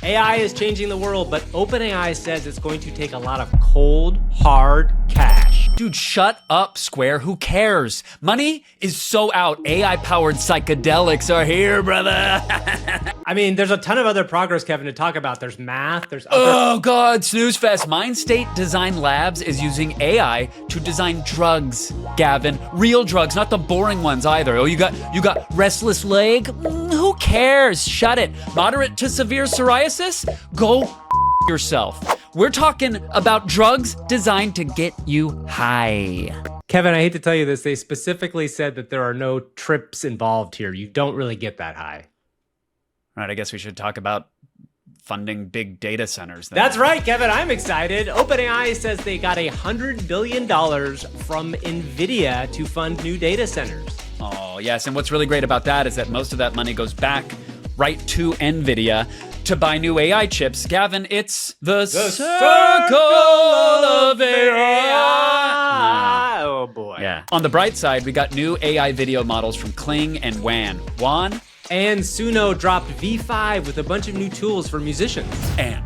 AI is changing the world, but OpenAI says it's going to take a lot of cold, hard cash. Dude, shut up, Square. Who cares? Money is so out. AI-powered psychedelics are here, brother. I mean, there's a ton of other progress, Kevin, to talk about. There's math, there's other... Oh, God, snooze fest. Mindstate Design Labs is using AI to design drugs, Gavin. Real drugs, not the boring ones either. Oh, you got restless leg? Who cares? Shut it. Moderate to severe psoriasis? Go yourself. We're talking about drugs designed to get you high. Kevin, I hate to tell you this. They specifically said that there are no trips involved here. You don't really get that high. All right, I guess we should talk about funding big data centers then. That's right, Kevin. I'm excited. OpenAI says they got $100 billion from NVIDIA to fund new data centers. Oh, yes. And what's really great about that is that most of that money goes back right to NVIDIA to buy new AI chips. Gavin, it's the circle of AI. Oh, boy. Yeah. On the bright side, we got new AI video models from Kling and Wan. Wan? And Suno dropped V5 with a bunch of new tools for musicians. And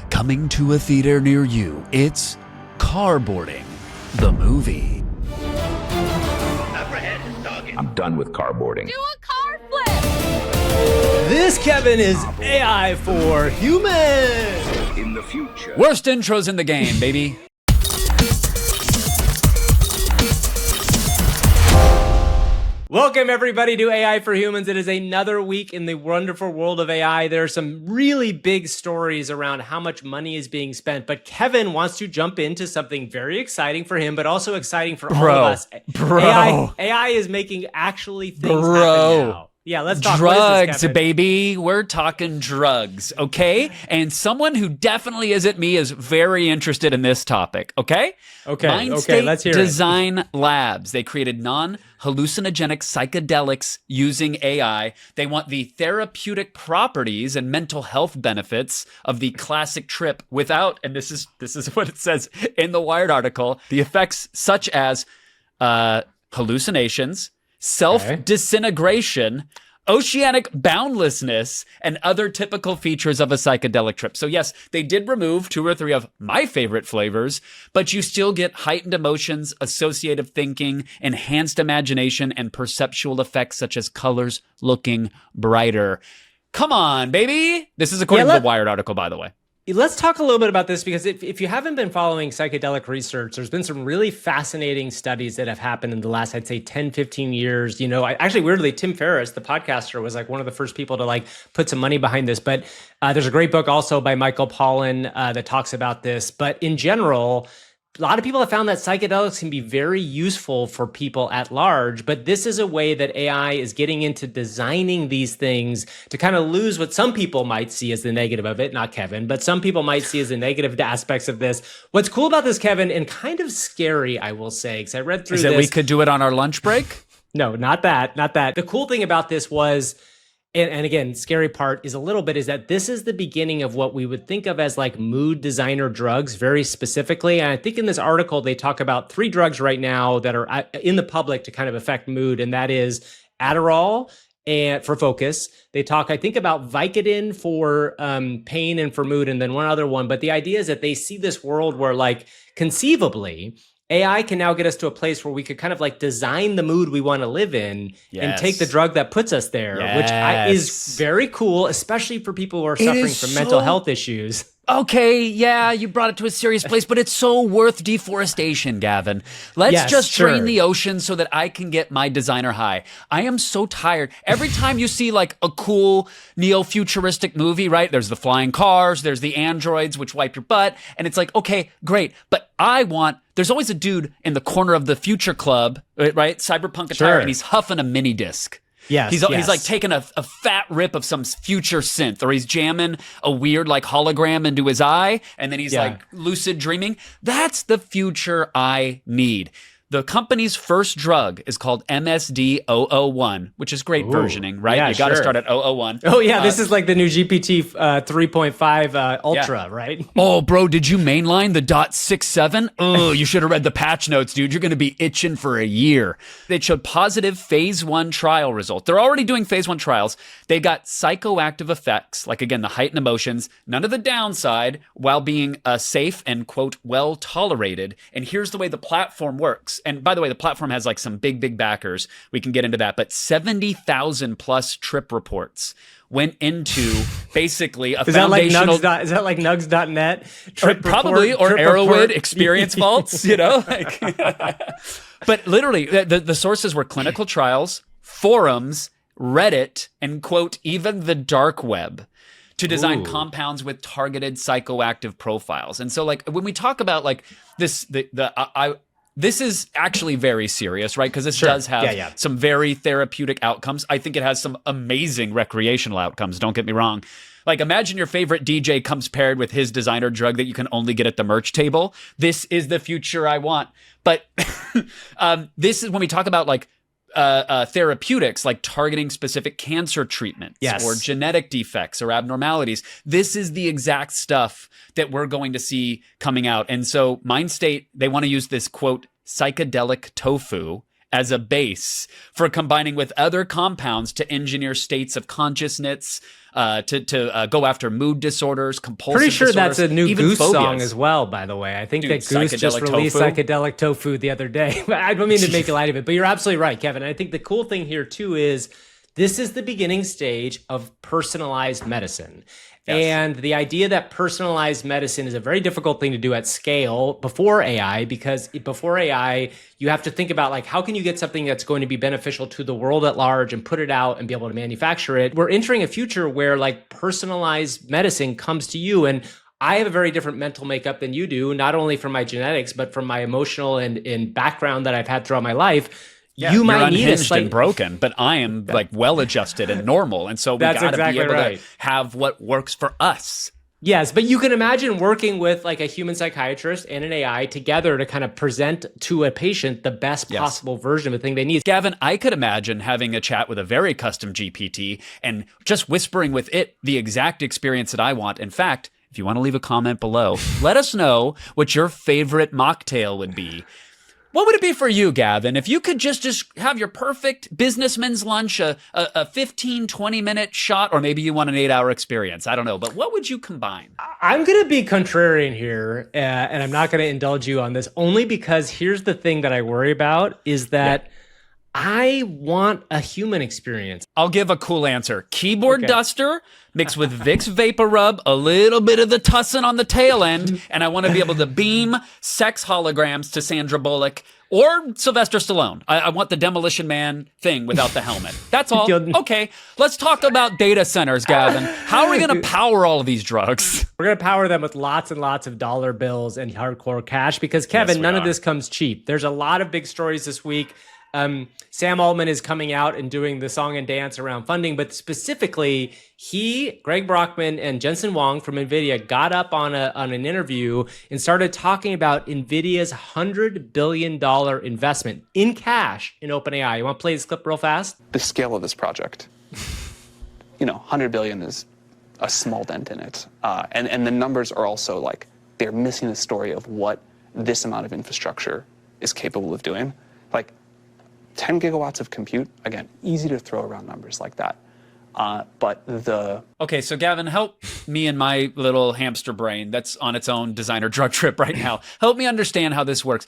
coming to a theater near you, it's Carboarding, the movie. I'm done with carboarding. Do a car flip! This, Kevin, is AI for humans. In the future. Worst intros in the game, baby. Welcome, everybody, to AI for Humans. It is another week in the wonderful world of AI. There are some really big stories around how much money is being spent, but Kevin wants to jump into something very exciting for him, but also exciting for all of us. AI is making actually things happen now. Yeah, let's talk. Drugs, baby. We're talking drugs, okay? And someone who definitely isn't me is very interested in this topic, okay? Okay, let's hear Design Labs. They created non-hallucinogenic psychedelics using AI. They want the therapeutic properties and mental health benefits of the classic trip without, and this is what it says in the Wired article, the effects such as hallucinations, self-disintegration, oceanic boundlessness, and other typical features of a psychedelic trip. So yes, they did remove 2 or 3 of my favorite flavors, but you still get heightened emotions, associative thinking, enhanced imagination, and perceptual effects such as colors looking brighter. Come on, baby! This is according to the Wired article, by the way. Let's talk a little bit about this, because if you haven't been following psychedelic research, there's been some really fascinating studies that have happened in the last, I'd say, 10, 15 years. You know, actually, weirdly, Tim Ferriss, the podcaster, was like one of the first people to put some money behind this. But there's a great book also by Michael Pollan that talks about this. But in general, a lot of people have found that psychedelics can be very useful for people at large, but this is a way that AI is getting into designing these things to kind of lose what some people might see as the negative of it, not Kevin, but some people might see as the negative aspects of this. What's cool about this, Kevin, and kind of scary, I will say, because I read through this. Is that we could do it on our lunch break? No, not that. The cool thing about this was, and again, scary part is a little bit is that this is the beginning of what we would think of as like mood designer drugs, very specifically. And I think in this article, they talk about 3 drugs right now that are in the public to kind of affect mood. And that is Adderall and for focus. They talk, I think, about Vicodin for pain and for mood, and then one other one. But the idea is that they see this world where, like, conceivably, AI can now get us to a place where we could kind of like design the mood we want to live in and take the drug that puts us there, which is very cool, especially for people who are suffering from mental health issues. Okay, yeah, you brought it to a serious place, but it's so worth deforestation, Gavin. Let's just drain the ocean so that I can get my designer high. I am so tired. Every time you see like a cool neo-futuristic movie, right? There's the flying cars, there's the androids which wipe your butt, and it's like, okay, great, but there's always a dude in the corner of the future club, right? Cyberpunk attire, and he's huffing a mini disc. Yes, he's like taking a fat rip of some future synth, or he's jamming a weird like hologram into his eye, and then he's like lucid dreaming. That's the future I need. The company's first drug is called MSD-001, which is great versioning, right? Yeah, you got to sure. start at 001. Oh, yeah. This is like the new GPT 3.5 Ultra, right? Oh, bro, did you mainline the .67? Oh, you should have read the patch notes, dude. You're going to be itching for a year. They showed positive phase 1 trial results. They're already doing phase 1 trials. They got psychoactive effects, like, again, the heightened emotions, none of the downside, while being safe and, quote, well tolerated. And here's the way the platform works. And by the way, the platform has like some big backers. We can get into that. But 70,000 plus trip reports went into basically a foundational... Is that like Nugs.net? Probably, or Arrowwood experience vaults, you know? Like, but literally, the sources were clinical trials, forums, Reddit, and, quote, even the dark web, to design compounds with targeted psychoactive profiles. And so, like, when we talk about like this, this is actually very serious, right? Because this does have some very therapeutic outcomes. I think it has some amazing recreational outcomes. Don't get me wrong. Like, imagine your favorite DJ comes paired with his designer drug that you can only get at the merch table. This is the future I want. But this is when we talk about like therapeutics, like targeting specific cancer treatments or genetic defects or abnormalities. This is the exact stuff that we're going to see coming out. And so MindState, they want to use this, quote, psychedelic tofu as a base for combining with other compounds to engineer states of consciousness, to go after mood disorders, compulsive Pretty sure disorders, that's a new even Goose phobias. song as well, by the way. I think that Goose just released tofu? Psychedelic Tofu the other day. I don't mean to make light of it, but you're absolutely right, Kevin. I think the cool thing here, too, is this is the beginning stage of personalized medicine. Yes. And the idea that personalized medicine is a very difficult thing to do at scale before AI, because before AI, you have to think about like, how can you get something that's going to be beneficial to the world at large and put it out and be able to manufacture it? We're entering a future where like personalized medicine comes to you. And I have a very different mental makeup than you do, not only from my genetics, but from my emotional and background that I've had throughout my life. Yeah, you might you're need unhinged and broken, but I am like well-adjusted and normal. And so we got to be able to have what works for us. Yes, but you can imagine working with like a human psychiatrist and an AI together to kind of present to a patient the best possible version of the thing they need. Gavin, I could imagine having a chat with a very custom GPT and just whispering with it the exact experience that I want. In fact, if you want to leave a comment below, let us know what your favorite mocktail would be. What would it be for you, Gavin, if you could just have your perfect businessman's lunch, a 15, 20-minute shot, or maybe you want an 8-hour experience? I don't know, but what would you combine? I'm going to be contrarian here, and I'm not going to indulge you on this, only because here's the thing that I worry about is that I want a human experience. I'll give a cool answer. Keyboard duster mixed with Vicks Vapor Rub, a little bit of the tussin on the tail end, and I want to be able to beam sex holograms to Sandra Bullock or Sylvester Stallone. I want the Demolition Man thing without the helmet. That's all. Okay, let's talk about data centers, Gavin. How are we going to power all of these drugs? We're going to power them with lots and lots of dollar bills and hardcore cash because, Kevin, none of this comes cheap. There's a lot of big stories this week. Sam Altman is coming out and doing the song and dance around funding, but specifically, Greg Brockman, and Jensen Huang from NVIDIA got up on an interview and started talking about NVIDIA's $100 billion investment in cash in OpenAI. You want to play this clip real fast? The scale of this project, 100 billion is a small dent in it. And the numbers are also like, they're missing the story of what this amount of infrastructure is capable of doing. Like, 10 gigawatts of compute, again, easy to throw around numbers like that. Okay, so Gavin, help me in my little hamster brain that's on its own designer drug trip right now. Help me understand how this works.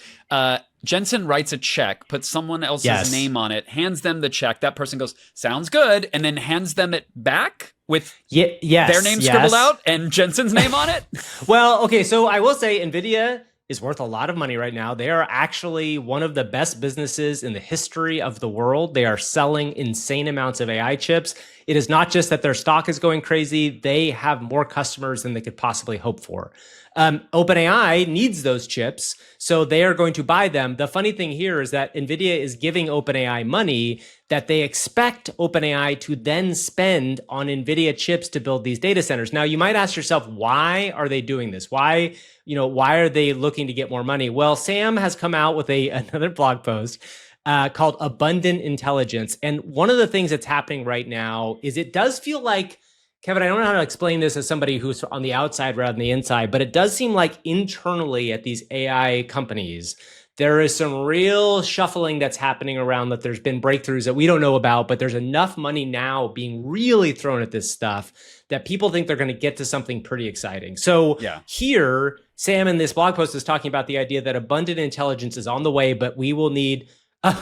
Jensen writes a check, puts someone else's name on it, hands them the check. That person goes, sounds good, and then hands them it back with their name scribbled out and Jensen's name on it? Well, okay, so I will say NVIDIA is worth a lot of money right now. They are actually one of the best businesses in the history of the world. They are selling insane amounts of AI chips. It is not just that their stock is going crazy. They have more customers than they could possibly hope for. OpenAI needs those chips, so they are going to buy them. The funny thing here is that NVIDIA is giving OpenAI money that they expect OpenAI to then spend on NVIDIA chips to build these data centers. Now, you might ask yourself, why are they doing this? Why are they looking to get more money? Well, Sam has come out with another blog post called Abundant Intelligence. And one of the things that's happening right now is it does feel like, Kevin, I don't know how to explain this as somebody who's on the outside rather than the inside, but it does seem like internally at these AI companies, there is some real shuffling that's happening around, that there's been breakthroughs that we don't know about, but there's enough money now being really thrown at this stuff that people think they're going to get to something pretty exciting. So here, Sam in this blog post is talking about the idea that abundant intelligence is on the way, but we will need,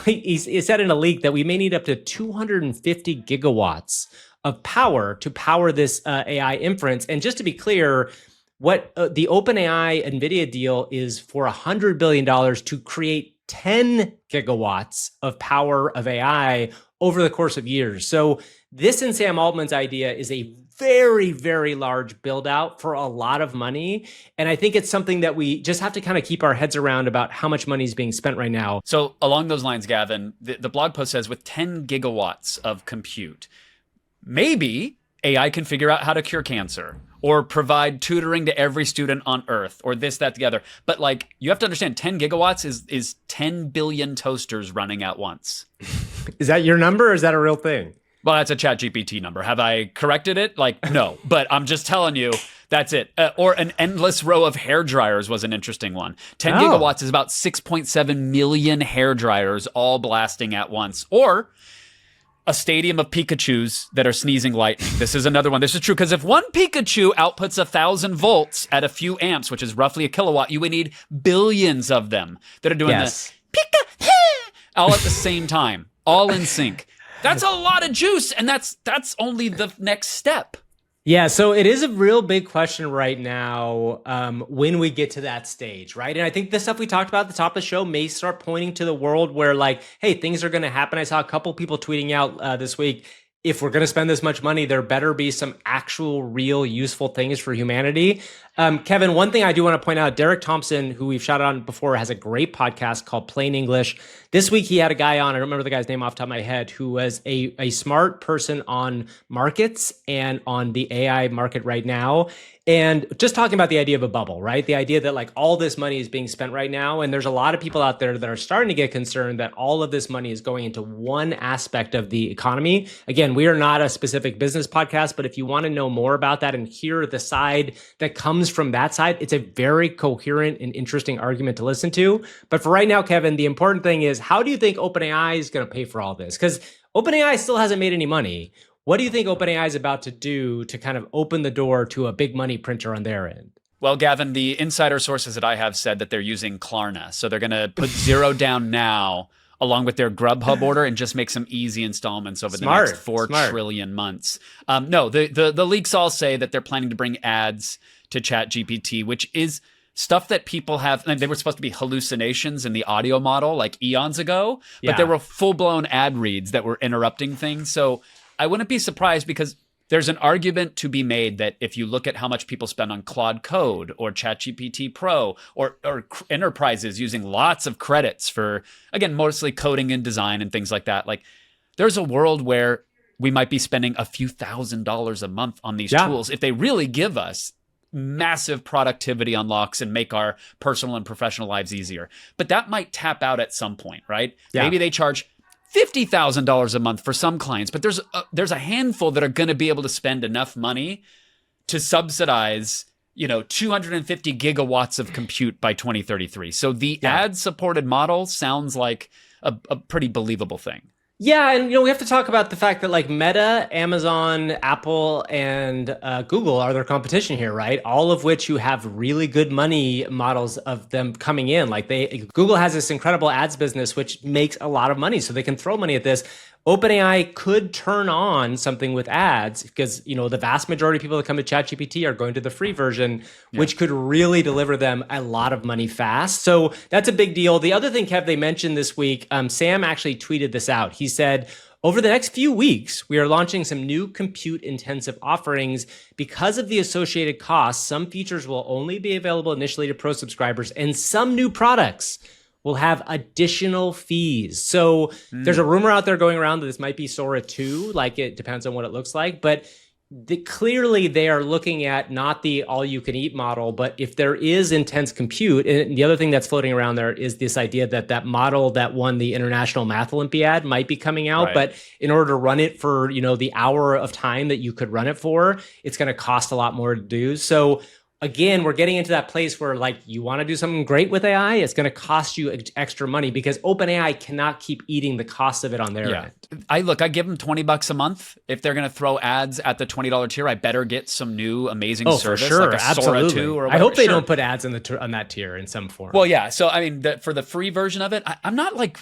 he said in a leak that we may need up to 250 gigawatts of power to power this AI inference. And just to be clear, what the OpenAI NVIDIA deal is for $100 billion to create 10 gigawatts of power of AI over the course of years. So this in Sam Altman's idea is a very, very large build out for a lot of money. And I think it's something that we just have to kind of keep our heads around about how much money is being spent right now. So along those lines, Gavin, the blog post says with 10 gigawatts of compute, maybe AI can figure out how to cure cancer or provide tutoring to every student on Earth or this, that, the other. But like, you have to understand 10 gigawatts is 10 billion toasters running at once. Is that your number or is that a real thing? Well, that's a ChatGPT number. Have I corrected it? Like, no, but I'm just telling you, that's it. Or an endless row of hair dryers was an interesting one. 10 gigawatts is about 6.7 million hair dryers all blasting at once. Or a stadium of Pikachus that are sneezing lightning. This is another one. This is true because if one Pikachu outputs 1,000 volts at a few amps, which is roughly a kilowatt, you would need billions of them that are doing the Pika all at the same time, all in sync. That's a lot of juice, and that's only the next step. Yeah, so it is a real big question right now when we get to that stage, right? And I think the stuff we talked about at the top of the show may start pointing to the world where, like, hey, things are going to happen. I saw a couple people tweeting out this week, if we're going to spend this much money, there better be some actual, real, useful things for humanity. Kevin, one thing I do want to point out, Derek Thompson, who we've shouted on before, has a great podcast called Plain English. This week, he had a guy on, I don't remember the guy's name off the top of my head, who was a smart person on markets and on the AI market right now. And just talking about the idea of a bubble, right? The idea that like all this money is being spent right now. And there's a lot of people out there that are starting to get concerned that all of this money is going into one aspect of the economy. Again, we are not a specific business podcast, but if you want to know more about that and hear the side that comes from that side, it's a very coherent and interesting argument to listen to. But for right now, Kevin, the important thing is, how do you think OpenAI is going to pay for all this? Because OpenAI still hasn't made any money. What do you think OpenAI is about to do to kind of open the door to a big money printer on their end? Well, Gavin, the insider sources that I have said that they're using Klarna. So they're going to put zero down now along with their Grubhub order and just make some easy installments over the next 4 trillion months. No, the leaks all say that they're planning to bring ads to ChatGPT, which is stuff that people have. And they were supposed to be hallucinations in the audio model like eons ago, but there were full-blown ad reads that were interrupting things. So I wouldn't be surprised, because there's an argument to be made that if you look at how much people spend on Claude Code or ChatGPT Pro or enterprises using lots of credits for, again, mostly coding and design and things like that, like there's a world where we might be spending a few $1,000s a month on these tools if they really give us massive productivity unlocks and make our personal and professional lives easier. But that might tap out at some point, right? Yeah. Maybe they charge $50,000 a month for some clients, but there's a handful that are going to be able to spend enough money to subsidize, 250 gigawatts of compute by 2033. So the ad-supported model sounds like a pretty believable thing. Yeah, and we have to talk about the fact that like Meta, Amazon, Apple, and Google are their competition here, right? All of which you have really good money models of them coming in. Like Google has this incredible ads business which makes a lot of money, so they can throw money at this. OpenAI could turn on something with ads because, the vast majority of people that come to ChatGPT are going to the free version, which could really deliver them a lot of money fast. So that's a big deal. The other thing, Kev, they mentioned this week, Sam actually tweeted this out. He said, Over the next few weeks, we are launching some new compute-intensive offerings. Because of the associated costs, some features will only be available initially to Pro subscribers, and some new products will have additional fees. So there's a rumor out there going around that this might be Sora 2, like it depends on what it looks like, but clearly they are looking at not the all-you-can-eat model, but if there is intense compute, and the other thing that's floating around there is this idea that that model that won the International Math Olympiad might be coming out, but in order to run it for, the hour of time that you could run it for, it's going to cost a lot more to do. So again, we're getting into that place where like you want to do something great with AI, it's going to cost you extra money because OpenAI cannot keep eating the cost of it on their end. I give them $20 a month. If they're going to throw ads at the $20 tier, I better get some new amazing service, for sure, like a Sora 2 or whatever. I hope they don't put ads on that tier in some form. Well, yeah. So I mean, for the free version of it, I'm not like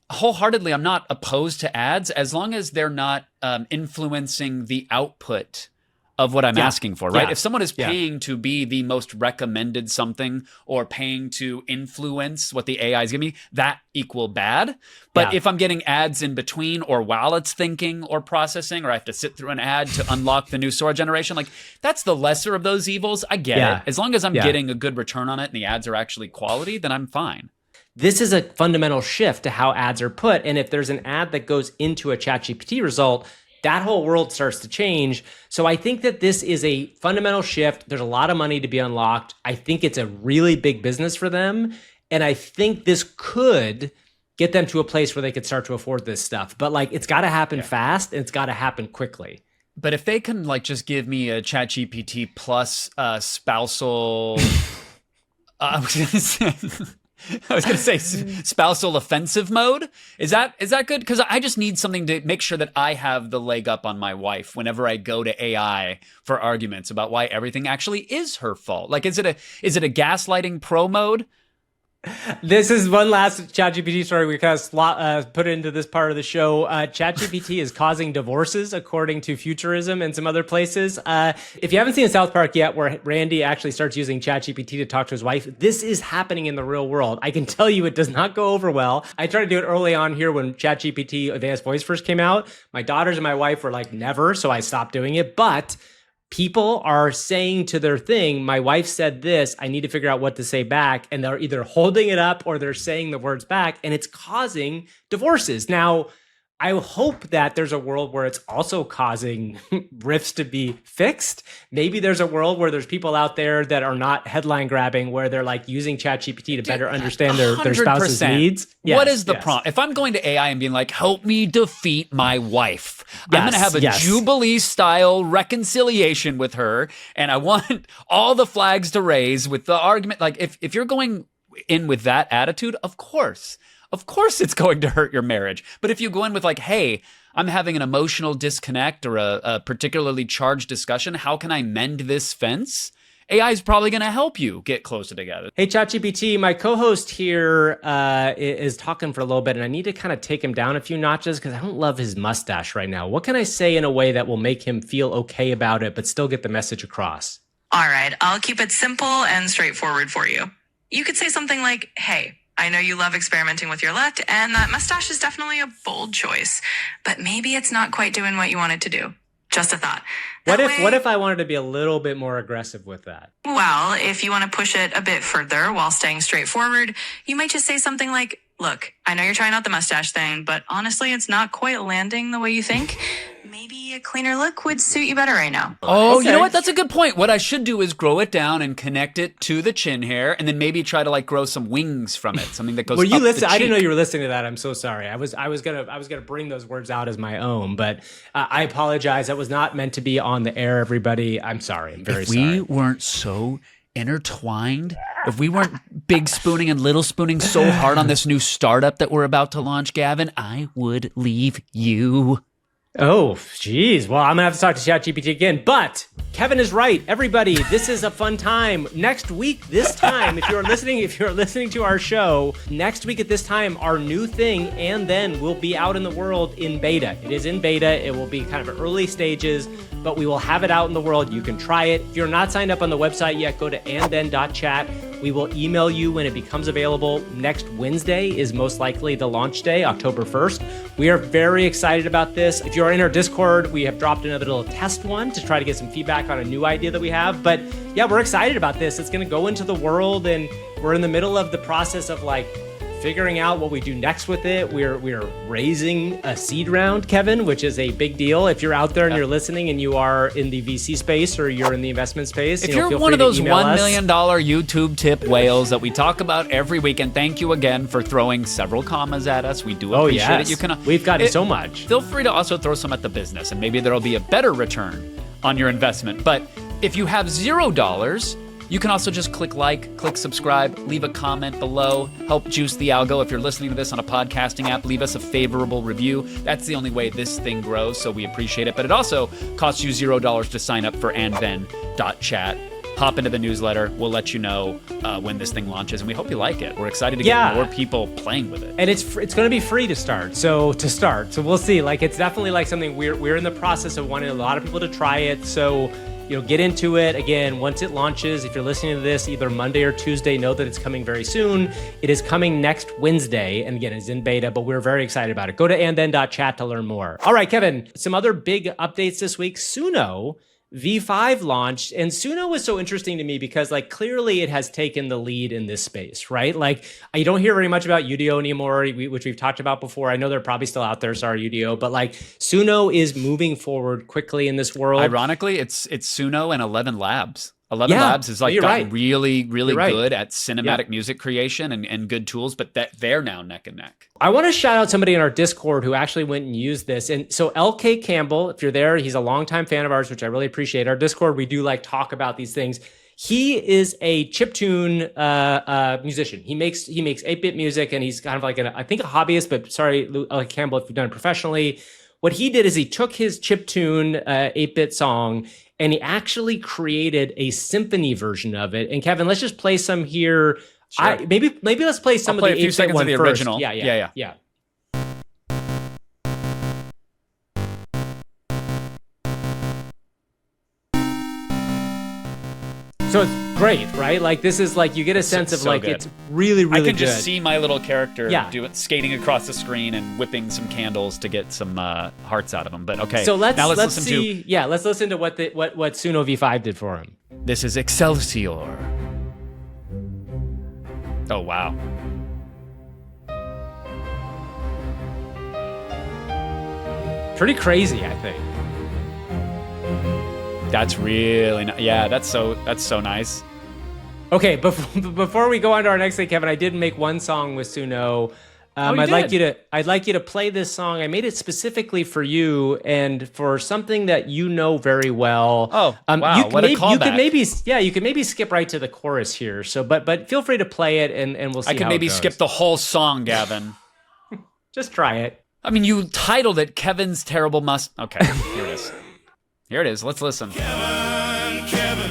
wholeheartedly. I'm not opposed to ads as long as they're not influencing the output of what I'm asking for, right? If someone is paying to be the most recommended something or paying to influence what the AI is giving me, that equal bad. But if I'm getting ads in between or while it's thinking or processing, or I have to sit through an ad to unlock the new Sora generation, like that's the lesser of those evils. I get it. As long as I'm getting a good return on it and the ads are actually quality, then I'm fine. This is a fundamental shift to how ads are put. And if there's an ad that goes into a ChatGPT result, that whole world starts to change. So I think that this is a fundamental shift. There's a lot of money to be unlocked. I think it's a really big business for them. And I think this could get them to a place where they could start to afford this stuff. But like, it's got to happen fast and it's got to happen quickly. But if they can like just give me a ChatGPT plus spousal, I was going to say spousal offensive mode. Is that good? Because I just need something to make sure that I have the leg up on my wife whenever I go to AI for arguments about why everything actually is her fault. Like, is it a gaslighting pro mode? This is one last ChatGPT story we kind of put into this part of the show. ChatGPT is causing divorces, according to Futurism and some other places. If you haven't seen South Park yet, where Randy actually starts using ChatGPT to talk to his wife, this is happening in the real world. I can tell you it does not go over well. I tried to do it early on here when ChatGPT Advanced Voice first came out. My daughters and my wife were like, never, so I stopped doing it. But people are saying to their thing, my wife said this, I need to figure out what to say back. And they're either holding it up or they're saying the words back, and it's causing divorces. Now, I hope that there's a world where it's also causing rifts to be fixed. Maybe there's a world where there's people out there that are not headline grabbing, where they're like using ChatGPT to better understand their spouse's needs. Yes, what is the prompt? If I'm going to AI and being like, help me defeat my wife, I'm going to have a Jubilee style reconciliation with her. And I want all the flags to raise with the argument. Like if you're going in with that attitude, of course it's going to hurt your marriage. But if you go in with like, hey, I'm having an emotional disconnect or a particularly charged discussion, how can I mend this fence? AI is probably going to help you get closer together. Hey, ChatGPT, my co-host here is talking for a little bit, and I need to kind of take him down a few notches because I don't love his mustache right now. What can I say in a way that will make him feel okay about it, but still get the message across? All right, I'll keep it simple and straightforward for you. You could say something like, hey, I know you love experimenting with your look, and that mustache is definitely a bold choice, but maybe it's not quite doing what you wanted to do. Just a thought. What if I wanted to be a little bit more aggressive with that? Well, if you want to push it a bit further while staying straightforward, you might just say something like, look, I know you're trying out the mustache thing, but honestly, it's not quite landing the way you think. Maybe a cleaner look would suit you better right now. Oh, okay. You know what? That's a good point. What I should do is grow it down and connect it to the chin hair, and then maybe try to like grow some wings from it, something that goes. Were you listening? The cheek. I didn't know you were listening to that. I'm so sorry. I was gonna bring those words out as my own, but I apologize. That was not meant to be on the air. Everybody, I'm sorry. I'm very sorry. We weren't so intertwined, if we weren't big spooning and little spooning so hard on this new startup that we're about to launch, Gavin, I would leave you. Oh, geez. Well, I'm going to have to talk to ChatGPT again. But Kevin is right. Everybody, this is a fun time. Next week, this time, if you're listening to our show, next week at this time, our new thing, And Then, will be out in the world in beta. It is in beta. It will be kind of early stages, but we will have it out in the world. You can try it. If you're not signed up on the website yet, go to andthen.chat. We will email you when it becomes available. Next Wednesday is most likely the launch day, October 1st. We are very excited about this. If you're in our Discord, we have dropped another little test one to try to get some feedback on a new idea that we have. But yeah, we're excited about this. It's going to go into the world, and we're in the middle of the process of like figuring out what we do next with it. We're raising a seed round, Kevin, which is a big deal. If you're out there and you're listening and you are in the VC space or you're in the investment space, if feel you're one free of those to email $1 us. million YouTube tip whales that we talk about every week, and thank you again for throwing several commas at us. We do appreciate it. You can. We've gotten so much. Feel free to also throw some at the business, and maybe there'll be a better return on your investment. But if you have $0, you can also just click like, click subscribe, leave a comment below, help juice the algo. If you're listening to this on a podcasting app, leave us a favorable review. That's the only way this thing grows, so we appreciate it. But it also costs you $0 to sign up for andben.chat. Hop into the newsletter. We'll let you know when this thing launches, and we hope you like it. We're excited to get more people playing with it. And it's going to be free to start. So we'll see. Like, it's definitely like something we're in the process of wanting a lot of people to try it. So, get into it. Again, once it launches, if you're listening to this either Monday or Tuesday, know that it's coming very soon. It is coming next Wednesday. And again, it's in beta, but we're very excited about it. Go to andben.chat to learn more. All right, Kevin, some other big updates this week. Suno V5 launched, and Suno was so interesting to me because like clearly it has taken the lead in this space, right? Like you don't hear very much about Udio anymore, which we've talked about before. I know they're probably still out there, sorry Udio, but like Suno is moving forward quickly in this world. Ironically, it's Suno and 11 Labs. 11 Labs has like gotten really good at cinematic music creation and good tools, but they're now neck and neck. I want to shout out somebody in our Discord who actually went and used this. And so LK Campbell, if you're there, he's a longtime fan of ours, which I really appreciate. Our Discord, we do like talk about these things. He is a chiptune musician. He makes 8-bit music, and he's kind of like I think a hobbyist, but sorry, LK Campbell, if you've done it professionally. What he did is he took his chiptune 8-bit song and he actually created a symphony version of it. And Kevin, let's just play some here. Sure. Maybe let's play some of the a few 8-bit seconds one of the first. original. Yeah. So it's great, right? Like this is like you get a sense of like good. It's really I can good. just see my little character skating across the screen and whipping some candles to get some hearts out of him. But okay, so let's listen see. Let's listen to what Suno V5 did for him. This is Excelsior. Oh wow. Pretty crazy, I think. That's really that's so nice. Okay, before we go on to our next thing, Kevin, I did make one song with Suno. I'd like you to play this song. I made it specifically for you and for something that you know very well. Oh, wow! What a callback. You could maybe skip right to the chorus here. So, but feel free to play it, and we'll see. I can maybe skip the whole song, Gavin. Just try it. I mean, you titled it "Kevin's Terrible Must." Okay, here it is. Here it is. Let's listen. Kevin,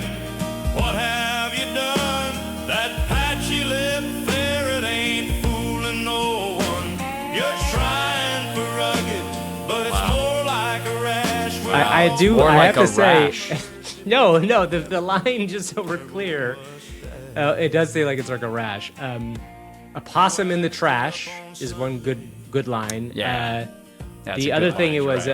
what have you done? That patchy lip ferret ain't fooling no one. You're trying for rugged, but it's more like a rash. I have to say, no, the line, just so we're clear, it does say like it's like a rash. A possum in the trash is one good line. Yeah. The other thing it was.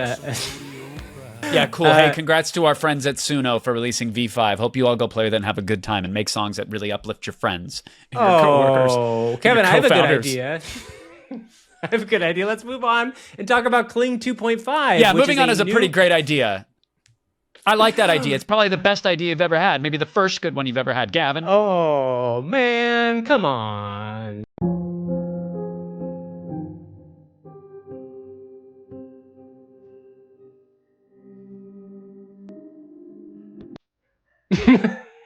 Yeah, cool. Hey, congrats to our friends at Suno for releasing V5. Hope you all go play with it and have a good time and make songs that really uplift your friends and your coworkers. Kevin, I have a good idea. I have a good idea. Let's move on and talk about Kling 2.5. Yeah, moving on is a pretty great idea. I like that idea. It's probably the best idea you've ever had. Maybe the first good one you've ever had, Gavin. Oh, man, come on.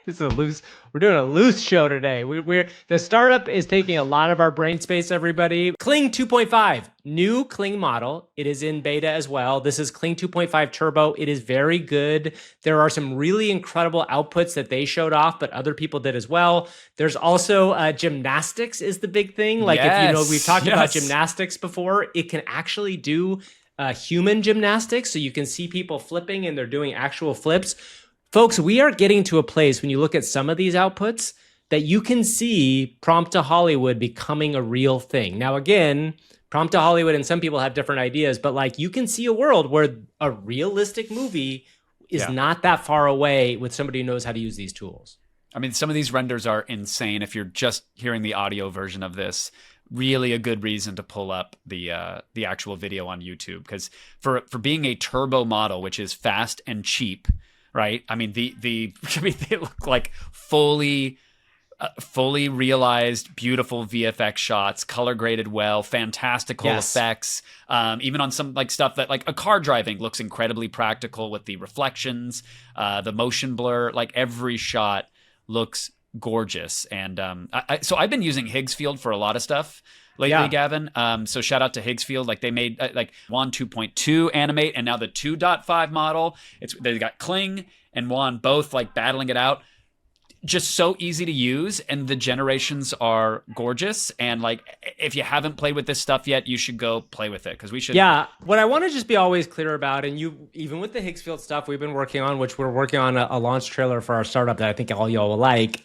We're doing a loose show today. The startup is taking a lot of our brain space, everybody. Kling 2.5, new Kling model. It is in beta as well. This is Kling 2.5 Turbo. It is very good. There are some really incredible outputs that they showed off, but other people did as well. There's also gymnastics is the big thing. Like if we've talked about gymnastics before, it can actually do human gymnastics. So you can see people flipping and they're doing actual flips. Folks, we are getting to a place when you look at some of these outputs that you can see Prompt to Hollywood becoming a real thing. Now, again, Prompt to Hollywood and some people have different ideas, but like you can see a world where a realistic movie is not that far away with somebody who knows how to use these tools. I mean, some of these renders are insane. If you're just hearing the audio version of this, really a good reason to pull up the actual video on YouTube, because for being a turbo model, which is fast and cheap, right? I mean, they look like fully realized, beautiful VFX shots, color graded well, fantastical effects. Even on some like stuff that like a car driving looks incredibly practical with the reflections, the motion blur, like every shot looks gorgeous. And so I've been using Higgsfield for a lot of stuff lately, Gavin. So shout out to Higgsfield. Like they made like Wan 2.2 animate, and now the 2.5 model. They got Kling and Wan both like battling it out. Just so easy to use, and the generations are gorgeous. And like, if you haven't played with this stuff yet, you should go play with it, because we should. Yeah, what I want to just be always clear about, and you, even with the Higgsfield stuff we've been working on, which we're working on a launch trailer for our startup that I think all y'all will like.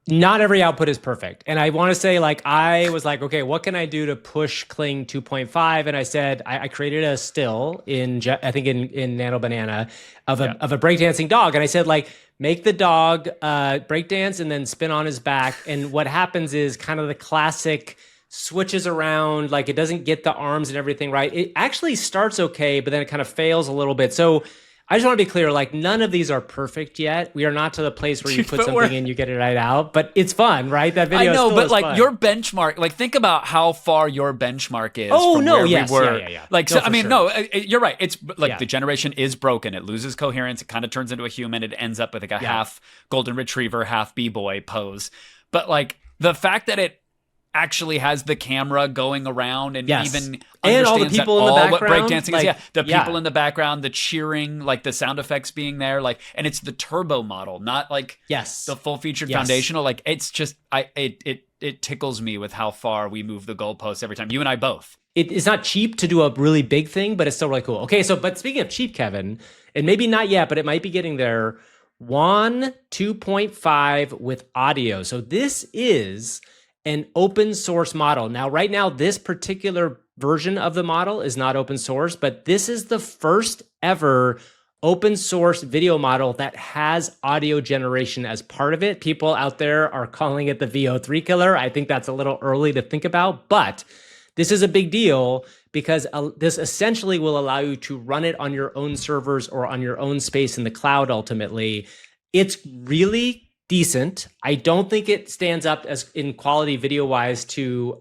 Not every output is perfect. And I want to say, like, I was like, okay, what can I do to push Kling 2.5? And I said, I created a still in Nano Banana of a breakdancing dog. And I said, like, make the dog breakdance and then spin on his back. And what happens is kind of the classic switches around, like it doesn't get the arms and everything right. It actually starts okay, but then it kind of fails a little bit. So I just want to be clear, like none of these are perfect yet. We are not to the place where you put something in, you get it right out, but it's fun, right? That video I know, but like fun. Your benchmark, like think about how far your benchmark is from where yes, we were. yeah. Like, no, so, I mean, you're right. It's like the generation is broken. It loses coherence. It kind of turns into a human. It ends up with like a half golden retriever, half b-boy pose. But like the fact that it actually has the camera going around and even and all the people in the background, what breakdancing is. The people in the background, the cheering, like the sound effects being there, like, and it's the turbo model, not like the full featured foundational. Like it's just, it tickles me with how far we move the goalposts every time. You and I both. It's not cheap to do a really big thing, but it's still really cool. Okay, so but speaking of cheap, Kevin, and maybe not yet, but it might be getting there. Wan 2.5 with audio. So this is an open source model. Now, right now, this particular version of the model is not open source, but this is the first ever open source video model that has audio generation as part of it. People out there are calling it the VO3 killer. I think that's a little early to think about, but this is a big deal because this essentially will allow you to run it on your own servers or on your own space in the cloud ultimately. It's really decent. I don't think it stands up as in quality video wise to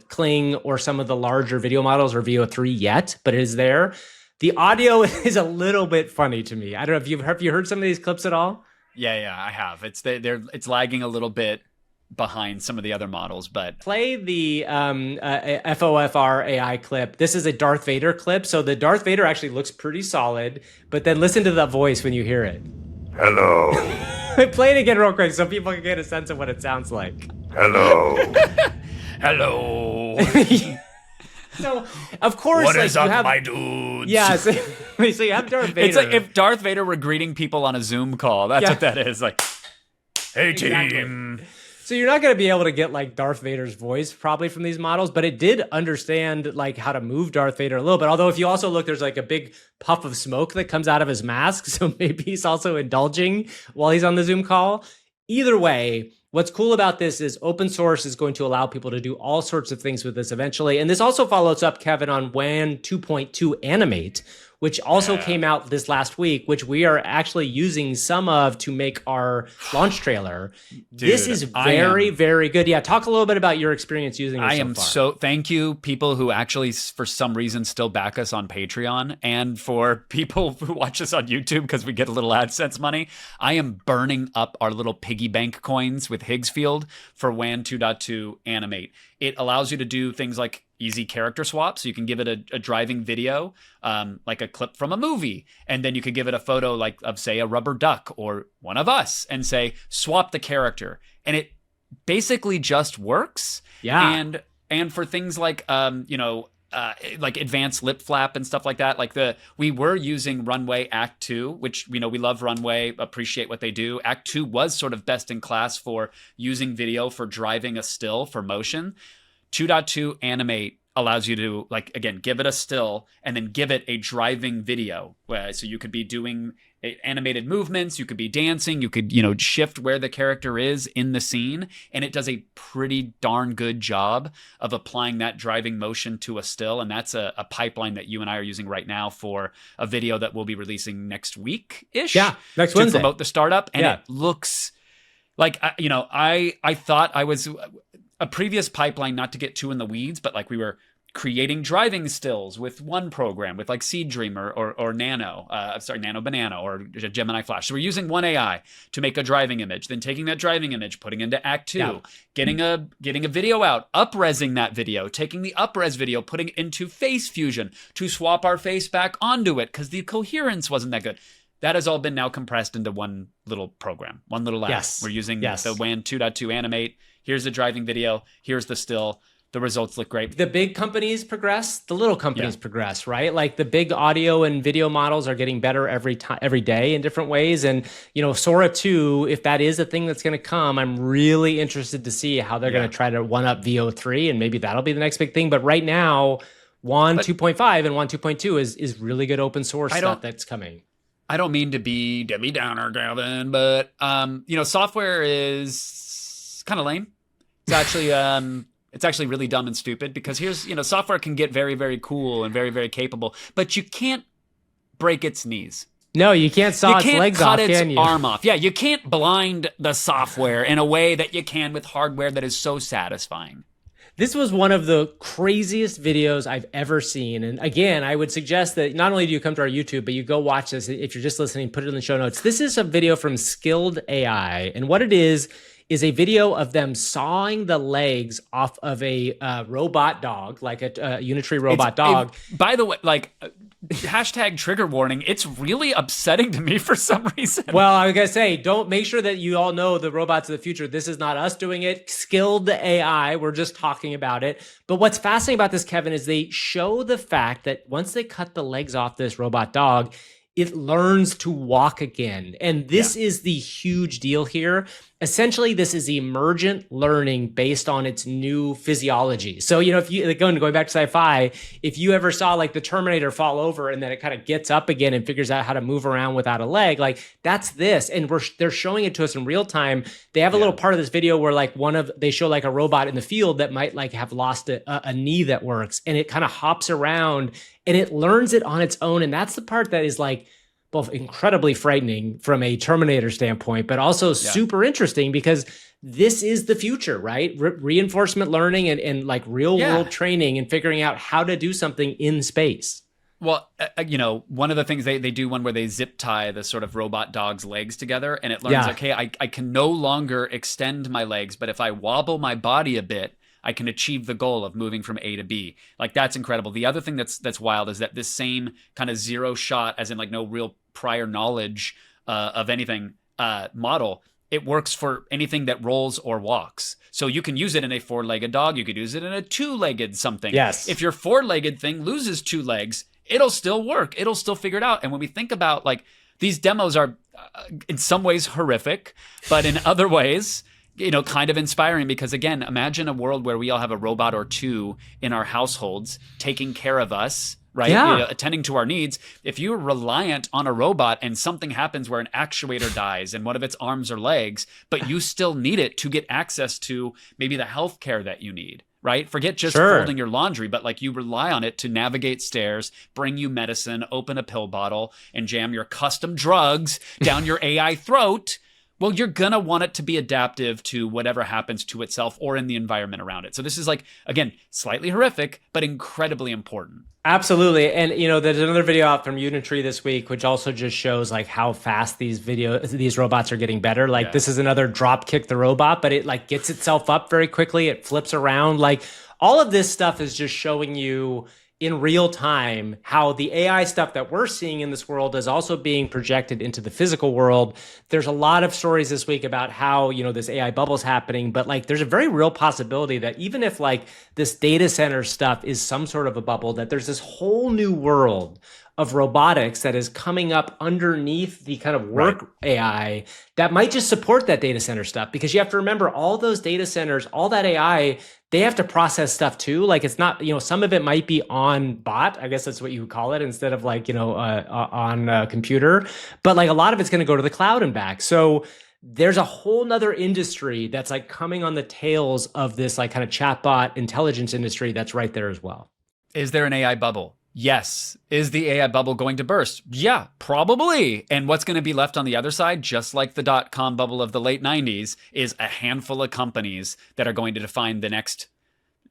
Kling or some of the larger video models or VO3 yet, but it is there. The audio is a little bit funny to me. I don't know if have you heard some of these clips at all? Yeah, I have. It's lagging a little bit behind some of the other models, but play the FOFR AI clip. This is a Darth Vader clip, so the Darth Vader actually looks pretty solid, but then listen to the voice when you hear it. Hello. Play it again real quick so people can get a sense of what it sounds like. Hello. Hello. So, of course, what like, is up, my dudes? Yeah, so you have Darth Vader. It's like if Darth Vader were greeting people on a Zoom call. That's what that is. Like, hey, team. So you're not going to be able to get like Darth Vader's voice probably from these models, but it did understand like how to move Darth Vader a little bit. Although if you also look, there's like a big puff of smoke that comes out of his mask. So maybe he's also indulging while he's on the Zoom call. Either way, what's cool about this is open source is going to allow people to do all sorts of things with this eventually. And this also follows up, Kevin, on WAN 2.2 Animate, which also came out this last week, which we are actually using some of to make our launch trailer. Dude, this is very, very good. Yeah, talk a little bit about your experience using this thank you, people who actually, for some reason, still back us on Patreon, and for people who watch us on YouTube because we get a little AdSense money. I am burning up our little piggy bank coins with Higgsfield for WAN 2.2 Animate. It allows you to do things like easy character swap. So you can give it a driving video, like a clip from a movie. And then you could give it a photo like of, say, a rubber duck or one of us and say, swap the character. And it basically just works. Yeah. And for things like, like advanced lip flap and stuff like that. Like we were using Runway Act 2, which we love Runway, appreciate what they do. Act 2 was sort of best in class for using video for driving a still for motion. 2.2 Animate allows you to, like, again, give it a still and then give it a driving video. So you could be doing animated movements, you could be dancing, you could, shift where the character is in the scene. And it does a pretty darn good job of applying that driving motion to a still. And that's a pipeline that you and I are using right now for a video that we'll be releasing next week-ish. Yeah, next to Wednesday. Promote the startup. And it looks like, I thought I was a previous pipeline, not to get too in the weeds, but like we were creating driving stills with one program, with like Seed Dreamer or Nano Banana or Gemini Flash. So we're using one AI to make a driving image, then taking that driving image, putting it into Act 2, getting a video out, up-resing that video, taking the up-res video, putting it into Face Fusion to swap our face back onto it because the coherence wasn't that good. That has all been now compressed into one little program, one little app. Yes. We're using the WAN 2.2 Animate. Here's the driving video. Here's the still. The results look great. The big companies progress, the little companies progress, right? Like the big audio and video models are getting better every day in different ways. And, Sora 2, if that is a thing that's going to come, I'm really interested to see how they're going to try to one up Veo 3, and maybe that'll be the next big thing. But right now, WAN 2.5 and WAN 2.2 is really good open source stuff that's coming. I don't mean to be Debbie Downer, Gavin, but software is kind of lame. It's actually it's actually really dumb and stupid because here's software can get very, very cool and very, very capable, but you can't break its knees. No, you can't saw its legs off, can you? You can't cut its arm off. Yeah, you can't blind the software in a way that you can with hardware that is so satisfying. This was one of the craziest videos I've ever seen. And again, I would suggest that not only do you come to our YouTube, but you go watch this. If you're just listening, put it in the show notes. This is a video from Skilled AI. And what it is a video of them sawing the legs off of a robot dog, like a Unitree robot dog. By the way, hashtag trigger warning, it's really upsetting to me for some reason. Well, I was going to say, don't make sure that you all know the robots of the future. This is not us doing it. Skilled AI. We're just talking about it. But what's fascinating about this, Kevin, is they show the fact that once they cut the legs off this robot dog, it learns to walk again. And this is the huge deal here. Essentially, this is emergent learning based on its new physiology. So, if you going back to sci-fi, if you ever saw like the Terminator fall over and then it kind of gets up again and figures out how to move around without a leg, like that's this. And they're showing it to us in real time. They have a little part of this video where like they show like a robot in the field that might like have lost a knee that works, and it kind of hops around and it learns it on its own. And that's the part that is like both incredibly frightening from a Terminator standpoint, but also super interesting because this is the future, right? Reinforcement learning and like real world training and figuring out how to do something in space. Well, one of the things they do one where they zip tie the sort of robot dog's legs together, and it learns, okay, I can no longer extend my legs, but if I wobble my body a bit, I can achieve the goal of moving from A to B. Like, that's incredible. The other thing that's wild is that this same kind of zero shot, as in like no real prior knowledge of anything model, it works for anything that rolls or walks. So you can use it in a four-legged dog. You could use it in a two-legged something. Yes. If your four-legged thing loses two legs, it'll still work. It'll still figure it out. And when we think about like these demos are in some ways horrific, but in other ways, kind of inspiring, because again, imagine a world where we all have a robot or two in our households taking care of us, right? Attending to our needs. If you're reliant on a robot and something happens where an actuator dies and one of its arms or legs, but you still need it to get access to maybe the healthcare that you need, right? Forget just folding your laundry, but like you rely on it to navigate stairs, bring you medicine, open a pill bottle, and jam your custom drugs down your AI throat. Well, you're going to want it to be adaptive to whatever happens to itself or in the environment around it. So this is like, again, slightly horrific, but incredibly important. Absolutely. And, there's another video out from Unitree this week, which also just shows like how fast these robots are getting better. Like this is another drop kick the robot, but it like gets itself up very quickly. It flips around. Like all of this stuff is just showing you in real time how the AI stuff that we're seeing in this world is also being projected into the physical world. There's a lot of stories this week about how, this AI bubble is happening, but like there's a very real possibility that even if like this data center stuff is some sort of a bubble, that there's this whole new world of robotics that is coming up underneath the kind of work AI that might just support that data center stuff. Because you have to remember, all those data centers, all that AI, they have to process stuff too. Like it's not, some of it might be on bot, I guess that's what you would call it, instead of like, on a computer. But like a lot of it's going to go to the cloud and back. So there's a whole nother industry that's like coming on the tails of this like kind of chatbot intelligence industry that's right there as well. Is there an AI bubble? Yes. Is the AI bubble going to burst? Yeah, probably. And what's going to be left on the other side, just like the dot-com bubble of the late 90s, is a handful of companies that are going to define the next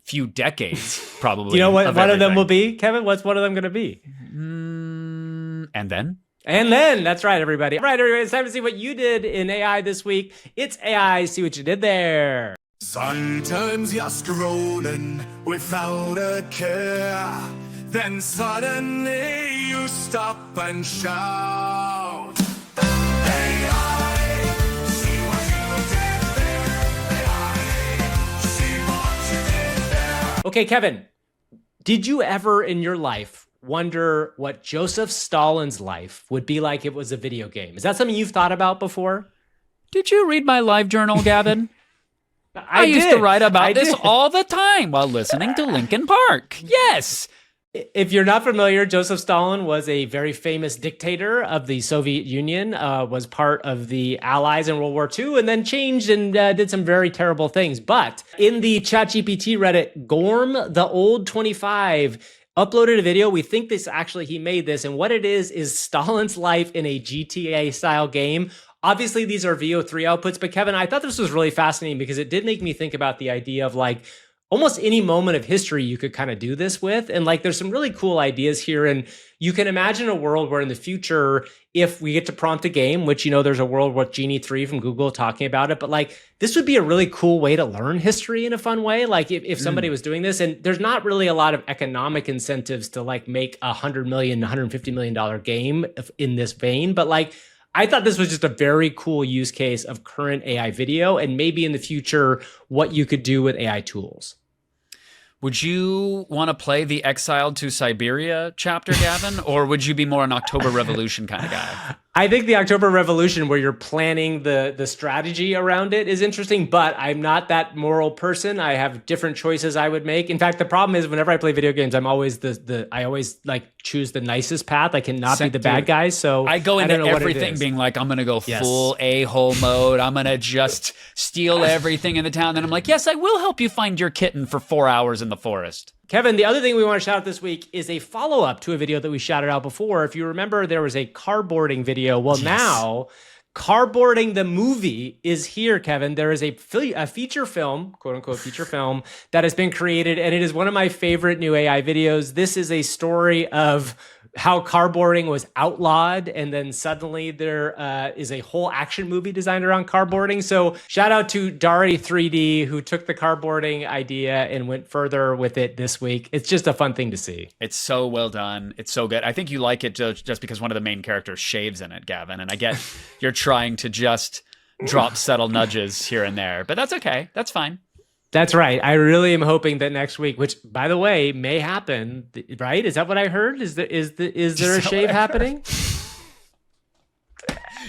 few decades, probably. You know what one of them will be, Kevin? What's one of them going to be? And then? And then, that's right, everybody. All right, everybody, it's time to see what you did in AI this week. It's AI, see what you did there. Sometimes you're strolling without a care. Then suddenly you stop and shout. AI, see what you did there. AI, see what you did there. Okay, Kevin, did you ever in your life wonder what Joseph Stalin's life would be like if it was a video game? Is that something you've thought about before? Did you read my live journal, Gavin? I used did. to write about I this did. all the time while listening to Linkin Park. Yes. If you're not familiar, Joseph Stalin was a very famous dictator of the Soviet Union, was part of the Allies in World War II, and then changed and did some very terrible things. But in the ChatGPT Reddit, Gorm, the old 25, uploaded a video. We think he made this, and what it is Stalin's life in a GTA-style game. Obviously, these are VO3 outputs, but Kevin, I thought this was really fascinating because it did make me think about the idea of like, almost any moment of history you could kind of do this with. And like, there's some really cool ideas here. And you can imagine a world where in the future, if we get to prompt a game, which, there's a world with Genie 3 from Google talking about it, but like, this would be a really cool way to learn history in a fun way. Like if somebody was doing this, and there's not really a lot of economic incentives to like make $100 million, $150 million game in this vein, but like, I thought this was just a very cool use case of current AI video, and maybe in the future, what you could do with AI tools. Would you want to play the Exiled to Siberia chapter, Gavin? Or would you be more an October Revolution kind of guy? I think the October Revolution, where you're planning the strategy around it, is interesting, but I'm not that moral person. I have different choices I would make. In fact, the problem is whenever I play video games, I'm always I always like choose the nicest path. I cannot be the bad guy. So I go into everything being like, I'm going to go full a-hole mode. I'm going to just steal everything in the town. Then I'm like, yes, I will help you find your kitten for 4 hours in the forest. Kevin, the other thing we want to shout out this week is a follow-up to a video that we shouted out before. If you remember, there was a carboarding video. Well, now, Carboarding the movie is here, Kevin. There is a feature film, quote-unquote feature film, that has been created, and it is one of my favorite new AI videos. This is a story of how carboarding was outlawed, and then suddenly there is a whole action movie designed around carboarding. So shout out to Dari 3D, who took the carboarding idea and went further with it this week. It's just a fun thing to see. It's so well done. It's so good. I think you like it just because one of the main characters shaves in it, Gavin, and I get you're trying to just drop subtle nudges here and there, but that's okay. That's fine. That's right. I really am hoping that next week, which by the way may happen, right? Is that what I heard? Is there a shave happening?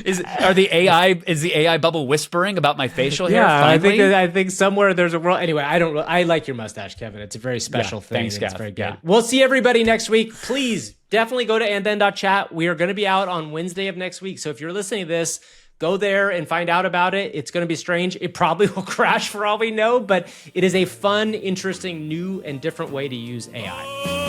Is the AI bubble whispering about my facial hair? Yeah, finally? I think somewhere there's a world. Anyway, I like your mustache, Kevin. It's a very special thing. Thanks, It's Gav. very good. Yeah. We'll see everybody next week. Please definitely go to andthen.chat. We are going to be out on Wednesday of next week. So if you're listening to this, go there and find out about it. It's going to be strange. It probably will crash for all we know, but it is a fun, interesting, new, and different way to use AI.